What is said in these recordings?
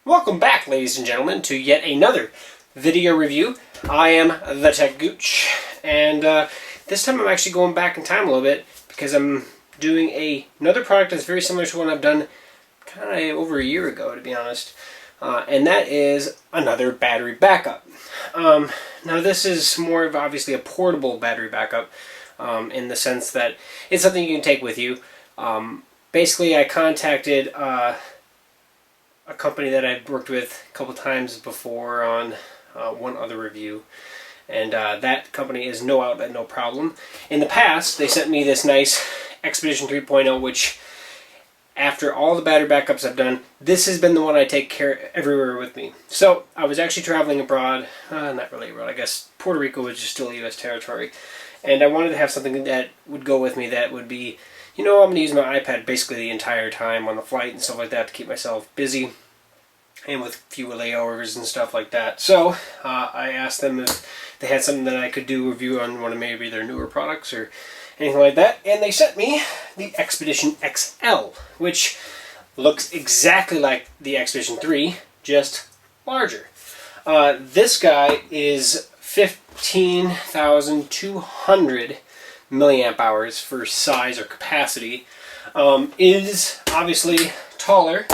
Welcome back, ladies and gentlemen, to yet another video review. I am the techgooch, and this time I'm actually going back in time a little bit because I'm doing another product that's very similar to one I've done kind of over a year ago, to be honest, and that is another battery backup. Now this is more of obviously a portable battery backup in the sense that it's something you can take with you. Basically, I contacted a company that I've worked with a couple times before on one other review, and that company is No Outlet, No Problem. In the past, they sent me this nice Expedition 3.0, which after all the battery backups I've done, this has been the one I take care everywhere with me. So I was actually traveling abroad, not really abroad, I guess Puerto Rico was just still U.S. territory, and I wanted to have something that would go with me that would be, you know, I'm going to use my iPad basically the entire time on the flight and stuff like that to keep myself busy and with few layovers and stuff like that. So I asked them if they had something that I could do a review on one of maybe their newer products or anything like that, and they sent me the Expedition XL, which looks exactly like the Expedition 3, just larger. This guy is 15,200 milliamp hours for size or capacity. Is obviously taller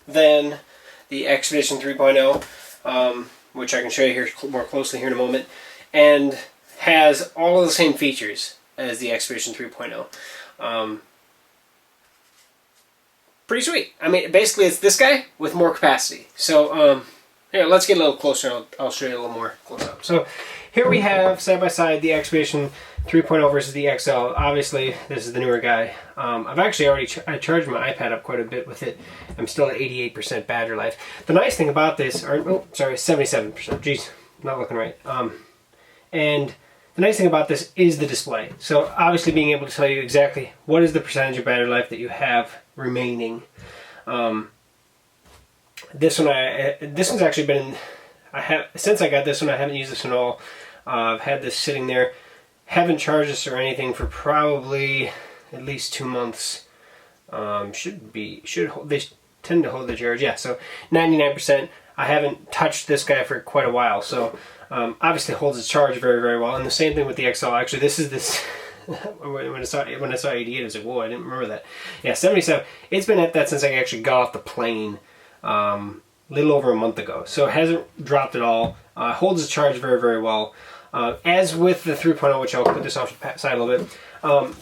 than the Expedition 3.0, which I can show you here more closely here in a moment, and has all of the same features as the Expedition 3.0. Pretty sweet. I mean, basically it's this guy with more capacity. So here, let's get a little closer and I'll show you a little more close up. So here we have side by side the Expedition 3.0 versus the XL. Obviously, this is the newer guy. I've actually already I charged my iPad up quite a bit with it. I'm still at 88% battery life. The nice thing about this, or 77%. Jeez, not looking right. And the nice thing about this is the display. So obviously, being able to tell you exactly what is the percentage of battery life that you have remaining. This one's actually been. Since I got this one, I haven't used this at all. I've had this sitting there. Haven't charged this or anything for probably at least 2 months. They tend to hold the charge. Yeah, so 99%. I haven't touched this guy for quite a while, so obviously holds its charge very, very well. And the same thing with the XL. Actually, this is this. when I saw 88, I was like, whoa, I didn't remember that. Yeah, 77. It's been at that since I actually got off the plane. Little over a month ago, so it hasn't dropped at all. Holds its charge very, very well. As with the 3.0, which I'll put this off the side a little bit,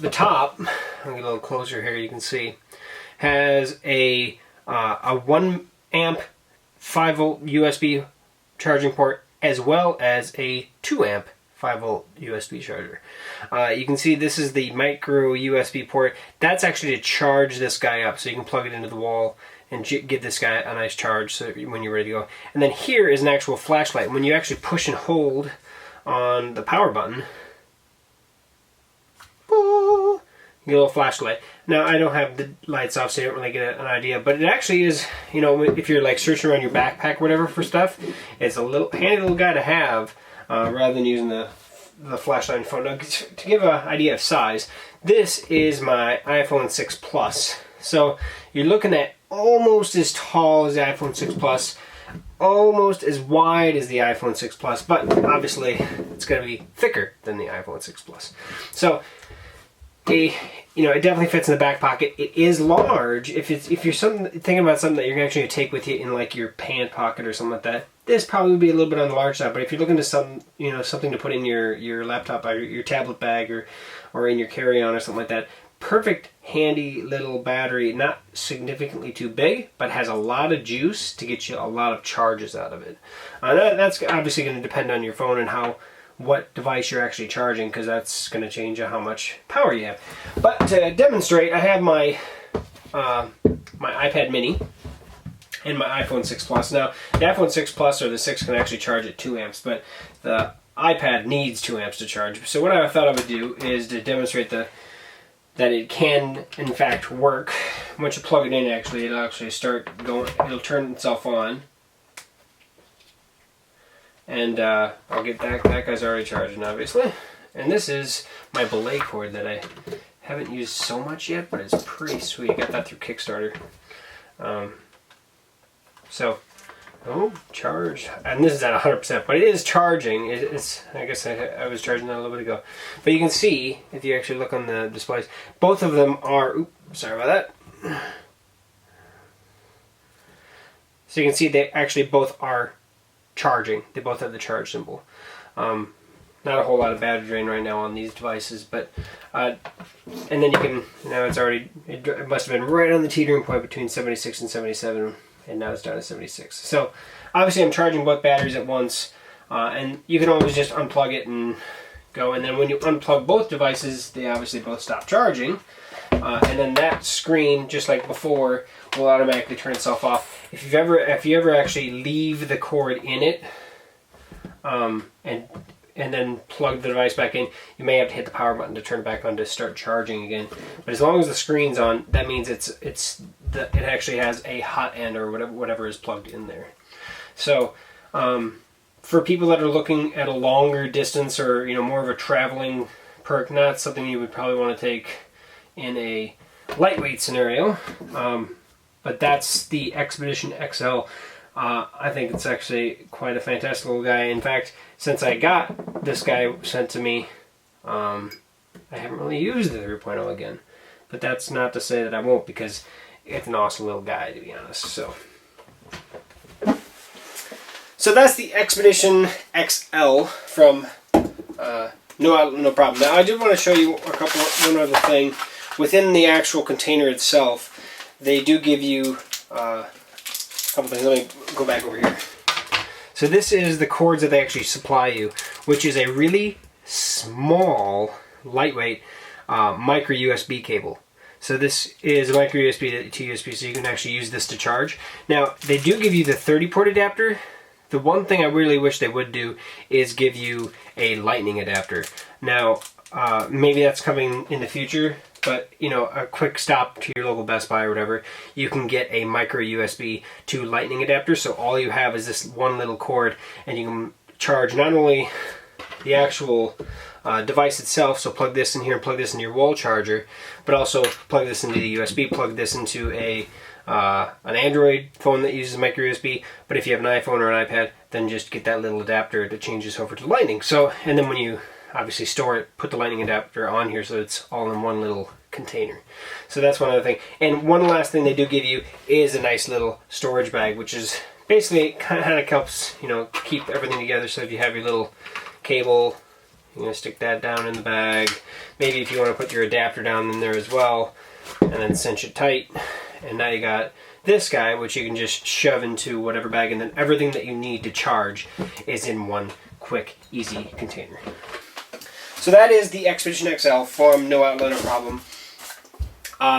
the top, I'll get a little closer here, you can see, has a 1 amp 5 volt USB charging port as well as a 2 amp 5 volt USB charger. You can see this is the micro USB port. That's actually to charge this guy up, so you can plug it into the wall and give this guy a nice charge so when you're ready to go. And then here is an actual flashlight. When you actually push and hold on the power button, you get a little flashlight. Now I don't have the lights off, so you don't really get an idea, but it actually is, you know, if you're like searching around your backpack or whatever for stuff, it's a little handy little guy to have rather than using the flashlight and phone. Now, to give an idea of size, this is my iPhone 6 Plus. So you're looking at almost as tall as the iPhone 6 Plus, almost as wide as the iPhone 6 Plus, but obviously it's going to be thicker than the iPhone 6 Plus. So, it definitely fits in the back pocket. It is large. If you're thinking about something that you're actually going to take with you in like your pant pocket or something like that, this probably would be a little bit on the large side. But if you're looking to something to put in your laptop or your tablet bag or in your carry-on or something like that, perfect handy little battery, not significantly too big, but has a lot of juice to get you a lot of charges out of it. That's obviously going to depend on your phone and what device you're actually charging, because that's going to change how much power you have. But to demonstrate, I have my iPad mini and my iPhone 6 Plus. Now, the iPhone 6 Plus or the 6 can actually charge at 2 amps, but the iPad needs 2 amps to charge. So what I thought I would do is to demonstrate that it can, in fact, work. Once you plug it in, it'll actually start going, it'll turn itself on. And I'll get that guy's already charging, obviously. And this is my belay cord that I haven't used so much yet, but it's pretty sweet. I got that through Kickstarter. So Oh, charge. And this is at 100%, but it is charging. It's. I guess I was charging that a little bit ago. But you can see, if you actually look on the displays, both of them are... Oops, sorry about that. So you can see they actually both are charging. They both have the charge symbol. Not a whole lot of battery drain right now on these devices, but and then you can, now it's already, it must have been right on the teetering point between 76 and 77, and now it's down to 76. So obviously I'm charging both batteries at once, and you can always just unplug it and go, and then when you unplug both devices, they obviously both stop charging, and then that screen, just like before, will automatically turn itself off. If you ever actually leave the cord in it, and then plug the device back in, you may have to hit the power button to turn it back on to start charging again. But as long as the screen's on, that means it actually has a hot end or whatever is plugged in there. So for people that are looking at a longer distance, or more of a traveling perk, not something you would probably want to take in a lightweight scenario, but that's the Expedition XL. I think it's actually quite a fantastic little guy. In fact, since I got this guy sent to me, I haven't really used the 3.0 again. But that's not to say that I won't, because it's an awesome little guy, to be honest. So that's the Expedition XL from No Problem. Now I did want to show you one other thing. Within the actual container itself, they do give you couple things. Let me go back over here. So this is the cords that they actually supply you, which is a really small, lightweight micro USB cable. So this is a micro USB to USB, so you can actually use this to charge. Now, they do give you the 30-port adapter. The one thing I really wish they would do is give you a lightning adapter. Now, maybe that's coming in the future, but a quick stop to your local Best Buy or whatever, you can get a micro USB to lightning adapter. So all you have is this one little cord, and you can charge not only the actual device itself, so plug this in here and plug this into your wall charger, but also plug this into the USB, plug this into an Android phone that uses micro USB. But if you have an iPhone or an iPad, then just get that little adapter that changes over to lightning. So, and then when you obviously store it, put the lightning adapter on here so it's all in one little container. So that's one other thing. And one last thing they do give you is a nice little storage bag, which is basically kind of helps keep everything together. So if you have your little cable, you're going to stick that down in the bag. Maybe if you want to put your adapter down in there as well, and then cinch it tight. And now you got this guy, which you can just shove into whatever bag, and then everything that you need to charge is in one quick, easy container. So that is the Expedition XL from No Problem.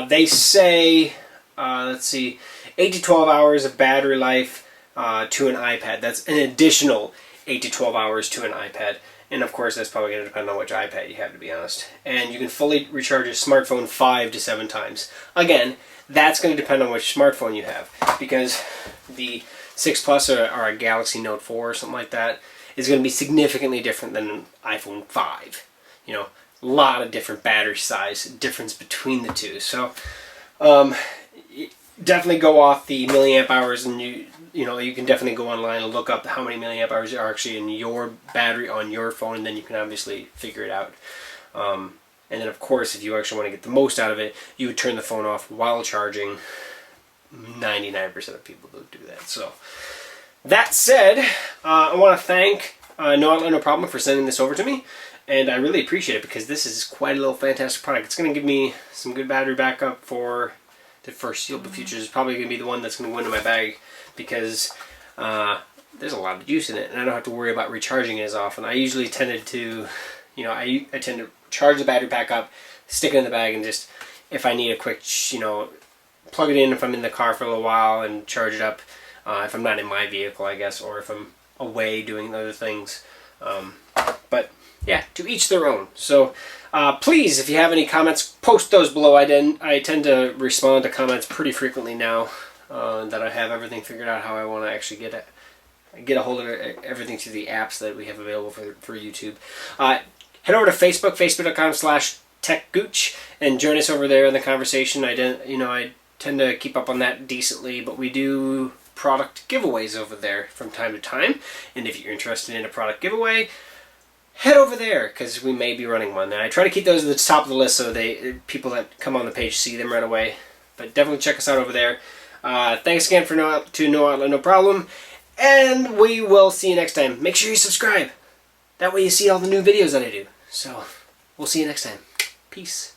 They say, let's see, 8 to 12 hours of battery life to an iPad. That's an additional 8 to 12 hours to an iPad. And of course, that's probably going to depend on which iPad you have, to be honest. And you can fully recharge your smartphone 5 to 7 times. Again, that's going to depend on which smartphone you have, because the 6 Plus or a Galaxy Note 4 or something like that is going to be significantly different than an iPhone 5. A lot of different battery size difference between the two. So definitely go off the milliamp hours, and you can definitely go online and look up how many milliamp hours are actually in your battery on your phone, and then you can obviously figure it out. And then of course, if you actually want to get the most out of it, you would turn the phone off while charging. 99% of people do that. So that said, I want to thank No Problem for sending this over to me. And I really appreciate it, because this is quite a little fantastic product. It's going to give me some good battery backup for the foreseeable future. It's probably going to be the one that's going to go into my bag, because there's a lot of juice in it, and I don't have to worry about recharging it as often. I usually tended to, I tend to charge the battery back up, stick it in the bag, and just, if I need a quick, plug it in if I'm in the car for a little while and charge it up. If I'm not in my vehicle, I guess, or if I'm away doing other things. But yeah, to each their own. So please, if you have any comments, post those below. I tend to respond to comments pretty frequently now that I have everything figured out how I want to actually get a hold of everything through the apps that we have available for YouTube. Head over to Facebook, facebook.com/techgooch, and join us over there in the conversation. I tend to keep up on that decently, but we do product giveaways over there from time to time. And if you're interested in a product giveaway, head over there, because we may be running one. And I try to keep those at the top of the list so people that come on the page see them right away. But definitely check us out over there. Thanks again for No Outlet, No Problem. And we will see you next time. Make sure you subscribe. That way you see all the new videos that I do. So, we'll see you next time. Peace.